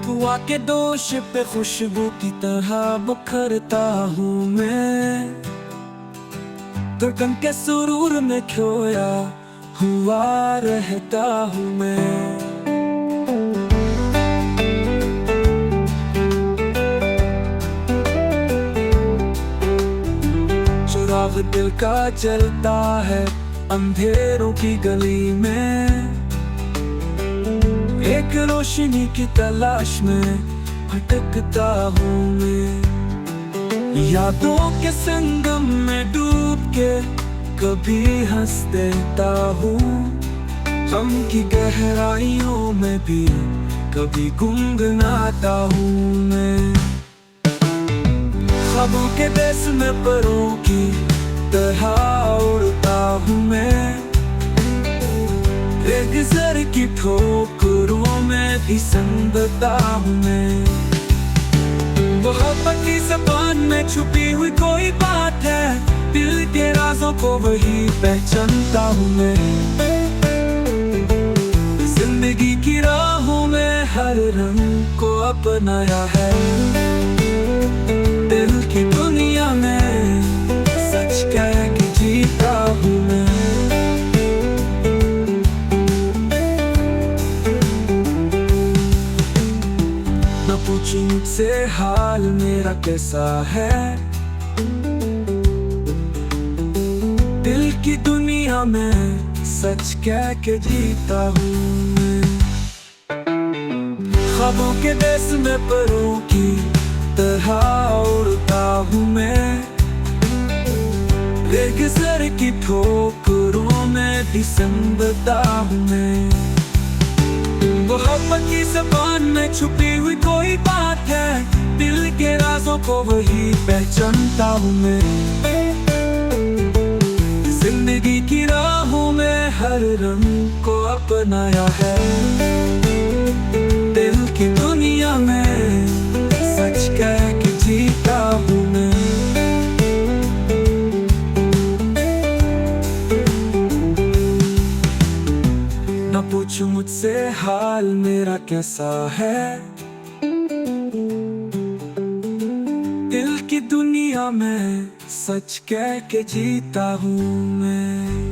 हुआ के दोष पे खुशबू की तरह बखरता हूँ मैं। धड़कन के सुरूर में खोया हुआ रहता हूँ मैं। चुराग दिल का जलता है अंधेरों की गली में। एक रोशनी की तलाश में भटकता हूँ मैं। यादों के संगम में डूब के कभी हंस देता हूँ। गम की गहराइयों में भी कभी गुनगुनाता हूँ मैं। ख्वाबों के देश में परों की तरह उड़ता हूँ मैं। गुजर की ठोकरों में भी संगता हूँ मैं। मोहब्बत की ज़बान में छुपी हुई कोई बात है, दिल के राजों को वही पहचानता हूँ मैं। जिंदगी की राहों में हर रंग को अपनाया है। दिल की दुनिया में सच कह के जीता हूँ मैं। पूछो मुझसे हाल मेरा कैसा है, दिल की दुनिया में सच कह के जीता हूँ मैं। ख्वाबों के देश में परों की तरह उड़ता हूँ मैं। गुजर की ठोकरों में भी संभलता हूँ मैं। मोहब्बत की ज़बान में छुपी हुई कोई बात है, दिल के राजों को वही पहचानता हूँ मैं। जिंदगी की राहों में हर रंग को अपनाया है। दिल की दुनिया में सच कह के जीता हूँ मैं। ना पूछो मुझसे हाल मेरा कैसा है, दिल की दुनिया में सच कह के जीता हूँ मैं।